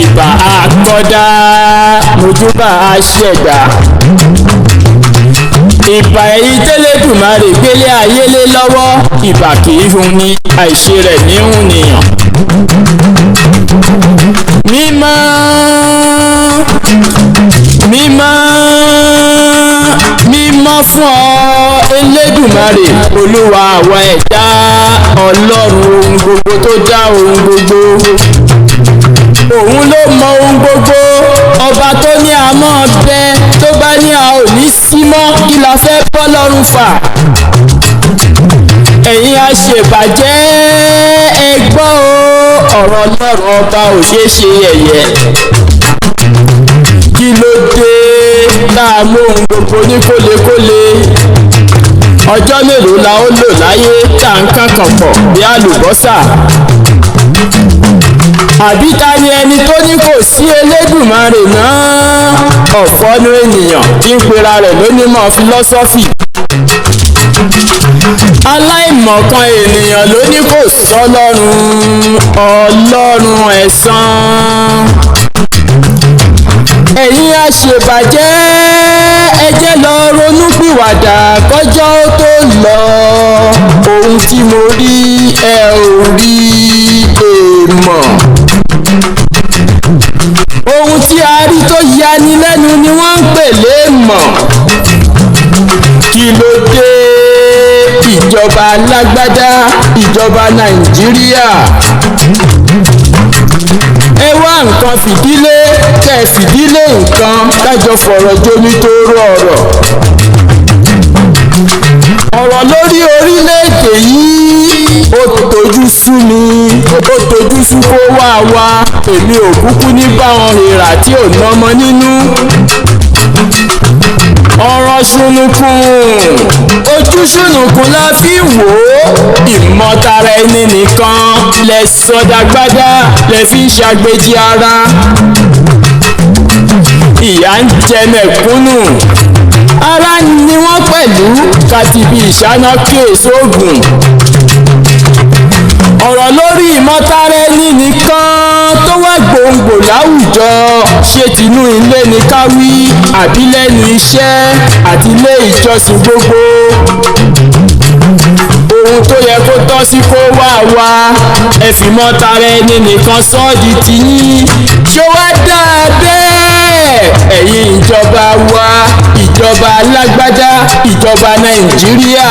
ìbà àkọ́dá mojúbà àṣẹ̀dá ìbà èyí tẹ́lẹ̀dùmarè gbélé ayé lé lọ́wọ́ ìbà kìí hun ni àìṣe rẹ̀ níhùn nìyàn. mímọ́ mímọ́ mímọ́ fún ọ Elédùmarè olúwa àwa ẹ̀dá ọlọ́run ohun gbogbo tó dá ohun gbogbo òun ló mọ ohun gbogbo ọba tó ní a mọ́ bẹ tó bá ní a ò ní sí mọ́ kí la fẹ́ bọ́ lọ́rùn fà ẹ̀yin aṣèbàjẹ́ ẹ gbọ́ ọ̀rọ̀ ọlọ́run ọba ò ṣeé ṣe yẹ̀yẹ́ kí ló dé tá a mú ohun gbogbo ní kólekóle ọjọ́ mélòó la ó lò láyé tá à ń kankan pọ̀ bí àlùbọ́sà àbí ta ni ẹni tó ní kò sí Elédùmarè náà ọ̀fọ́nú ènìyàn tí ń pera rẹ̀ lónímọ̀ fílọ́sọ́fì aláìmọ̀kan ènìyàn ló ní kò sọ́lọ́run ọlọ́run ẹ̀san ẹ̀yin aṣèbàjẹ́ ẹ jẹ́ lọ ronúpìwàdà kọjọ́ tó lọ ohun tí mo rí ẹ ò rí èèmọ̀ ohun tí a rí tó yani lẹ́nu ni wọ́n ń pè léèmọ̀ kí ló dé ìjọba alágbádá ìjọba Nàìjíríà ẹ wá nǹkan fìdílé kẹ́ fìdílé nǹkan kájọ fọ̀rọ̀ jomi tó rọ̀ ọ̀rọ̀ lórí orílẹ̀-èdè yìí ó tojú sú mi ó tojú sú kó wá wa èmi ò kúkú ní báwọn èèrà tí ò nọmọ nínú ọ̀rọ̀ ṣùnùkùn ojú ṣùnùkùn la fi wò ó ìmọ̀tara ẹni nìkan lẹ sọdagbádá lẹ fi ń ṣàgbéjì ara ìyà ń jẹ mẹ̀kúnnù ara ni wọ́n pẹ̀lú kàtìbí ìṣáná kíyèsí ògùn ọ̀rọ̀ lórí ìmọ̀tara ẹni nìkan tó wá gbòǹgbò láwùjọ ṣé tinú ilé ni ká wí àbí lẹ́nu iṣẹ́ àti ilé ìjọsìn gbogbo ohun tó yẹ kó tọ́ sí kó wá wa ẹ fi mọ̀tara ẹni nìkan sọ́ di tiyín ṣó wá dáa bẹ́ẹ̀ ẹ̀yin ìjọba wa ìjọba alágbádá ìjọba Nàìjíríà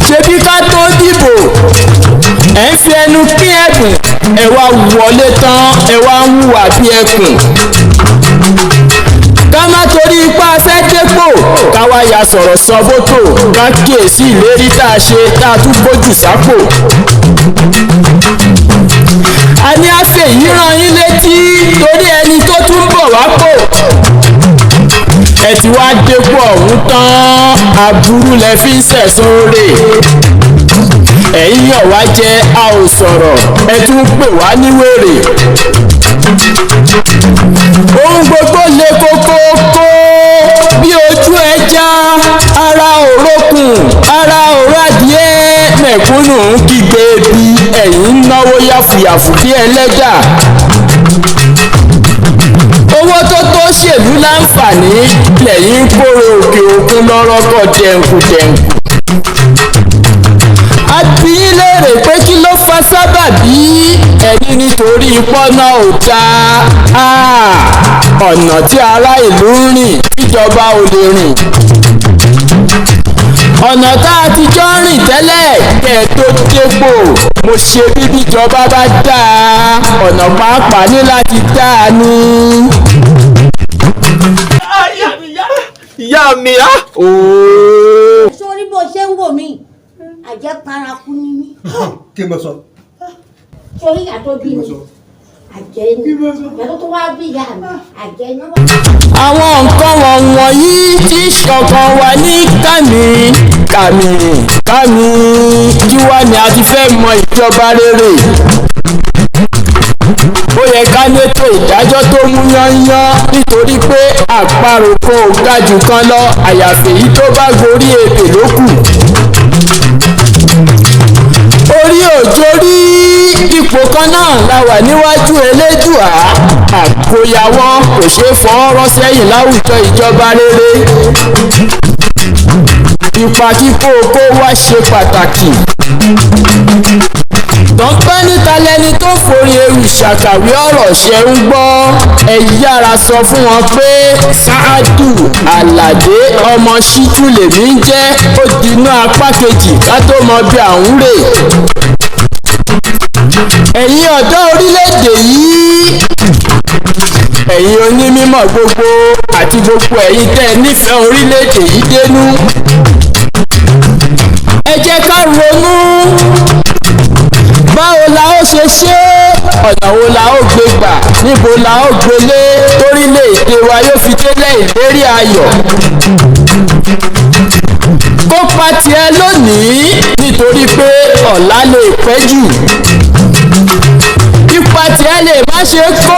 ṣebí ká tó dìbò ẹ ń fi ẹnu kí ẹ̀bùn ẹ wá wọlé tán ẹ wá ń hùwà bí ẹkùn ká má torí ipá fẹ́ dépò ká wá ya sọ̀rọ̀ sọ bótò ká kíyèsí ìlérí tá a ṣe tá a tún gbójú sápò a ní àfẹ́ yìí rán yín létí torí ẹni tó tún bọ̀ wá pò ẹ ti wá dépò ọ̀hún tán aburú lẹ fi ń sẹ̀sán oore ẹ̀yin yàn wá jẹ́ a ò sọ̀rọ̀ ẹ tún pè wá ní wèrè ohun gbogbo le kókókó bí ojú ẹja ara òrókùn ara òrádìẹ mẹ̀kúnnù ń kígbe bí ẹ̀yin ń náwó yàfùyàfù bí ẹlẹ́dà owó tó tó ṣèlú láǹfààní lẹ́yìn kórè òkè òkun lọ́rọ́kọ̀ dẹ̀nkùdẹ̀nkù a bi yín léèrè pé kí ló fa sábàbí ẹ̀yin nítorí pọ́nà ò dáa ọ̀nà tí ará ìlú ń rìn ìjọba ò lè rìn ọ̀nà tá a ti jọ rìn tẹ́lẹ̀ kẹ́ ẹ tó dépò mo ṣe bí bíjọba bá dáa ọ̀nà pàápàá ní láti dáa ní. ìyá mi á. sórí bó ṣe ń wò mí àjẹ́ paraku ni mí. kí n bọ sọ. sórí ìyá tó bí mi àjẹ́ ni ìyá tó wá bí ìyá mi àjẹ́ ni wọ́n. àwọn nǹkan wọ̀nyí tí ṣọ̀kan wà ní kàmì kí wá ni a ti fẹ́ mọ ìjọba rere ó yẹ ká létò ìdájọ́ tó mú yányán nítorí pé àparò kan ò ga jù kan lọ àyàfi èyí tó bá gorí ebè ló kù. ó òjò rí ipò kan náà la wà níwájú elédùà àkóyawọ́ kò ṣeé fọwọ́rọ́ sẹ́yìn láwùjọ ìjọba rere ipa kíkó kó wá ṣe pàtàkì tọ́pẹ́ níta lẹni tó forí ewì ṣàkàwé ọ̀rọ̀ ṣe ń gbọ́ ẹ yára sọ fún wọn pé Saadu Alade ọmọ Shittu lèmi ń jẹ́ ó dinú apá kejì ká tó mọ bí à ń rè ẹ̀yin ọ̀dọ́ orílẹ̀-èdè yìí ẹ̀yin onímọ̀ gbogbo àti gbogbo ẹ̀yin tẹ́ ẹ nífẹ̀ẹ́ orílẹ̀-èdè yìí dénú ẹ jẹ́ ká ronú báwo la ó ṣe ṣe ọ̀nà wo la ó gbé gbà níbo la ó gbélé torílẹ̀-èdè wa yóò fi délẹ̀ ìlérí ayọ̀ kópa tiẹ̀ lónìí nítorí pé ọ̀la lè pẹ́ jù ipa tiẹ̀ lè má ṣe kó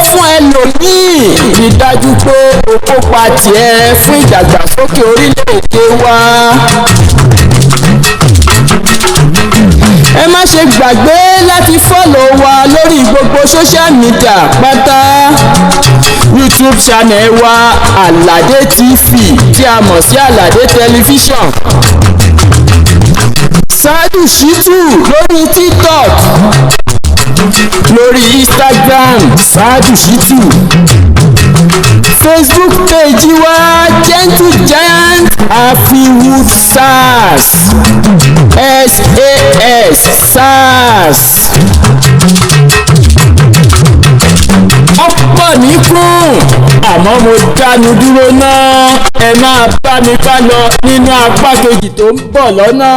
fún ẹlòmíì rí dájú pé o kópa tiẹ̀ fún ìdàgbàsókè orílẹ̀-èdè wa. ẹ má ṣe gbàgbé láti fọ́lọ̀ wa lórí gbogbo social media pátá YouTube channel wa Alade TV tí a mọ̀ sí Alade television Saadu Shittu lórí TikTok lórí Instagram Saadu Shittu Facebook page wa Gentle Giant Afiwu SARS SARS ọ̀pọ̀ níkùn àmọ́ mo dánu dúró náà ẹ máa bá mi ká lọ nínú apá kejì tó ń bọ̀ lọ́nà.